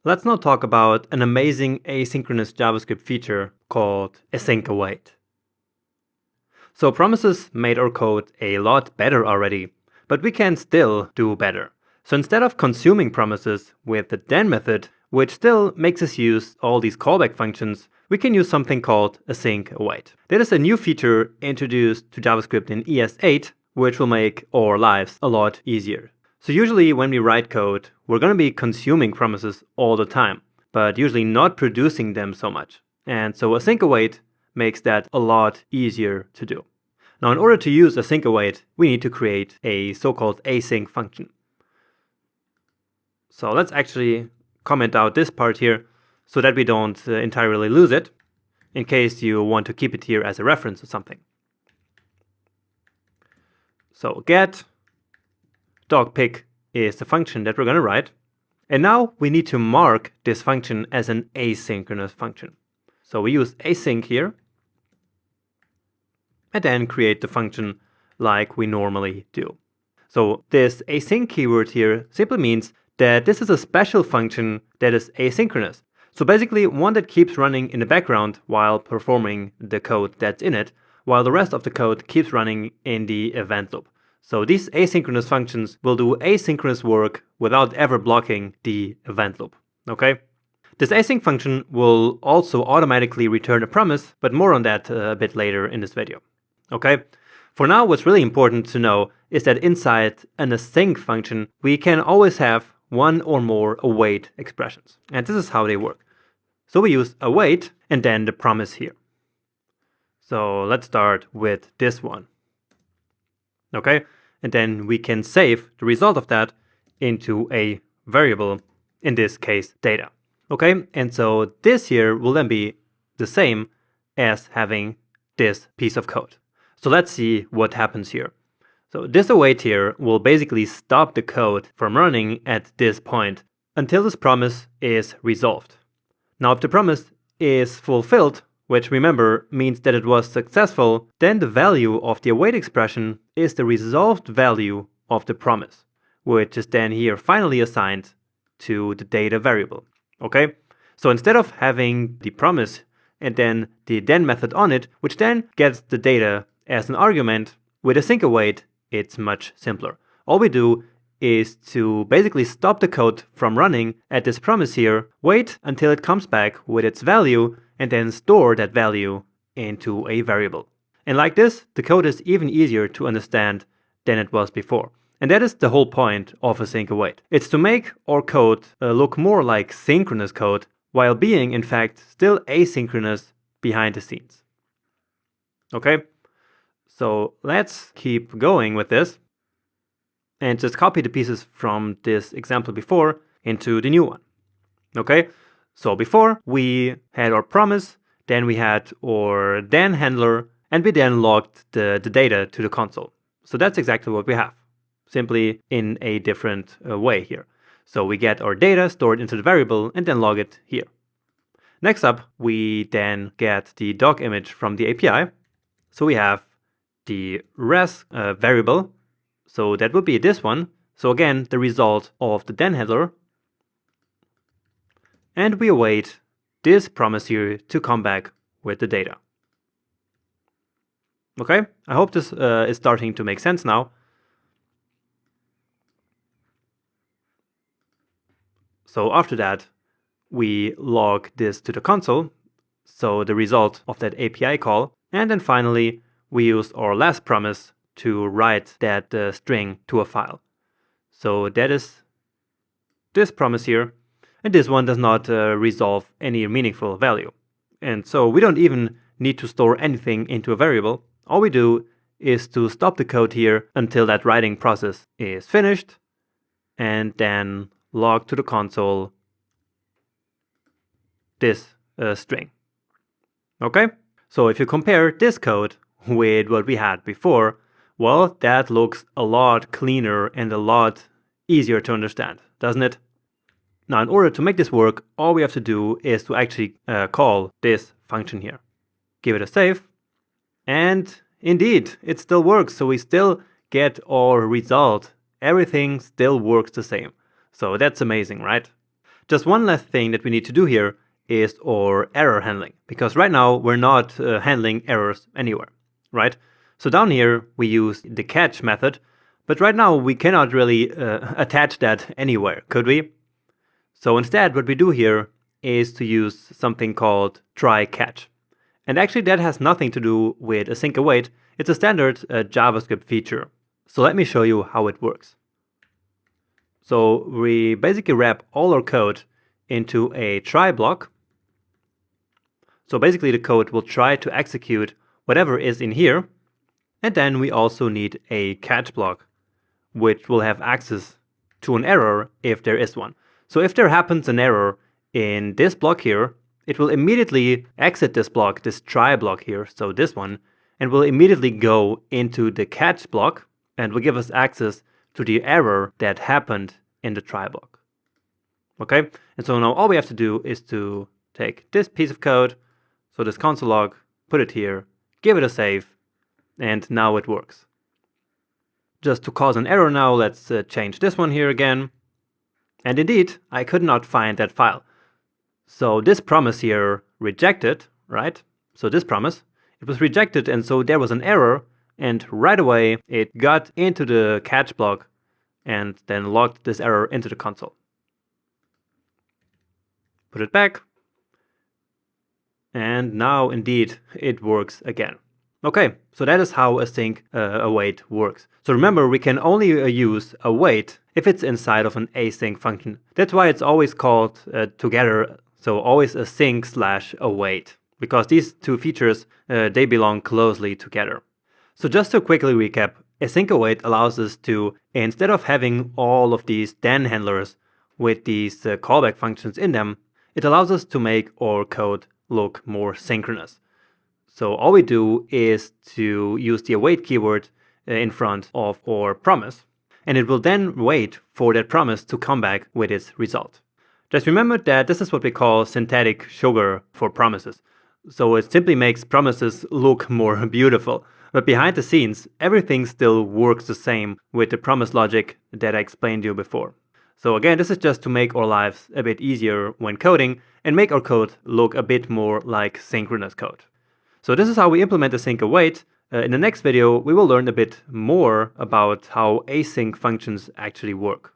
Let's now talk about an amazing asynchronous JavaScript feature called AsyncAwait. So promises made our code a lot better already, but we can still do better. So instead of consuming promises with the then method, which still makes us use all these callback functions, we can use something called AsyncAwait. That is a new feature introduced to JavaScript in ES8, which will make our lives a lot easier. So usually when we write code, we're going to be consuming promises all the time, but usually not producing them so much. And so AsyncAwait makes that a lot easier to do. Now, in order to use AsyncAwait, we need to create a so-called async function. So let's actually comment out this part here so that we don't entirely lose it, in case you want to keep it here as a reference or something. So get dogpick is the function that we're going to write. And now we need to mark this function as an asynchronous function. So we use async here, and then create the function like we normally do. So this async keyword here simply means that this is a special function that is asynchronous. So basically one that keeps running in the background while performing the code that's in it, while the rest of the code keeps running in the event loop. So these asynchronous functions will do asynchronous work without ever blocking the event loop, okay? This async function will also automatically return a promise, but more on that a bit later in this video, okay? For now, what's really important to know is that inside an async function, we can always have one or more await expressions. And this is how they work. So we use await and then the promise here. So let's start with this one. Okay, and then we can save the result of that into a variable, in this case, data. Okay, and so this here will then be the same as having this piece of code. So let's see what happens here. So this await here will basically stop the code from running at this point until this promise is resolved. Now, if the promise is fulfilled, which remember means that it was successful, then the value of the await expression is the resolved value of the promise, which is then here finally assigned to the data variable. Okay? So instead of having the promise and then the then method on it, which then gets the data as an argument, with AsyncAwait, it's much simpler. All we do is to basically stop the code from running at this promise here, wait until it comes back with its value, and then store that value into a variable. And like this, the code is even easier to understand than it was before. And that is the whole point of AsyncAwait. It's to make our code look more like synchronous code, while being, in fact, still asynchronous behind the scenes. Okay? So let's keep going with this and just copy the pieces from this example before into the new one. Okay? So before we had our promise, then we had our then handler, and we then logged the data to the console. So that's exactly what we have, simply in a different way here. So we get our data stored into the variable and then log it here. Next up, we then get the dog image from the API. So we have the res variable. So that would be this one. So again, the result of the then handler. And we await this promise here to come back with the data. Okay, I hope this is starting to make sense now. So after that, we log this to the console, so the result of that API call. And then finally, we use our last promise to write that string to a file. So that is this promise here. And this one does not resolve any meaningful value. And so we don't even need to store anything into a variable. All we do is to stop the code here until that writing process is finished, and then log to the console this string. Okay? So if you compare this code with what we had before, well, that looks a lot cleaner and a lot easier to understand, doesn't it? Now, in order to make this work, all we have to do is to actually call this function here. Give it a save. And indeed, it still works. So we still get our result. Everything still works the same. So that's amazing, right? Just one last thing that we need to do here is our error handling, because right now we're not handling errors anywhere, right? So down here we use the catch method, but right now we cannot really attach that anywhere, could we? So instead what we do here is to use something called try catch. And actually that has nothing to do with AsyncAwait. It's a standard JavaScript feature. So let me show you how it works. So we basically wrap all our code into a try block. So basically the code will try to execute whatever is in here. And then we also need a catch block, which will have access to an error if there is one. So if there happens an error in this block here, it will immediately exit this block, this try block here, so this one, and will immediately go into the catch block and will give us access to the error that happened in the try block. Okay, and so now all we have to do is to take this piece of code, so this console log, put it here, give it a save, and now it works. Just to cause an error now, let's change this one here again. And indeed, I could not find that file. So this promise here rejected, right? So this promise, it was rejected, and so there was an error, and right away it got into the catch block and then logged this error into the console. Put it back. And now indeed it works again. Okay, so that is how AsyncAwait works. So remember, we can only use await if it's inside of an async function. That's why it's always called together, so always async/await, because these two features, they belong closely together. So just to quickly recap, AsyncAwait allows us to, instead of having all of these then handlers with these callback functions in them, it allows us to make our code look more synchronous. So all we do is to use the await keyword in front of our promise, and it will then wait for that promise to come back with its result. Just remember that this is what we call synthetic sugar for promises. So it simply makes promises look more beautiful. But behind the scenes, everything still works the same with the promise logic that I explained to you before. So again, this is just to make our lives a bit easier when coding and make our code look a bit more like synchronous code. So this is how we implement AsyncAwait. In the next video, we will learn a bit more about how async functions actually work.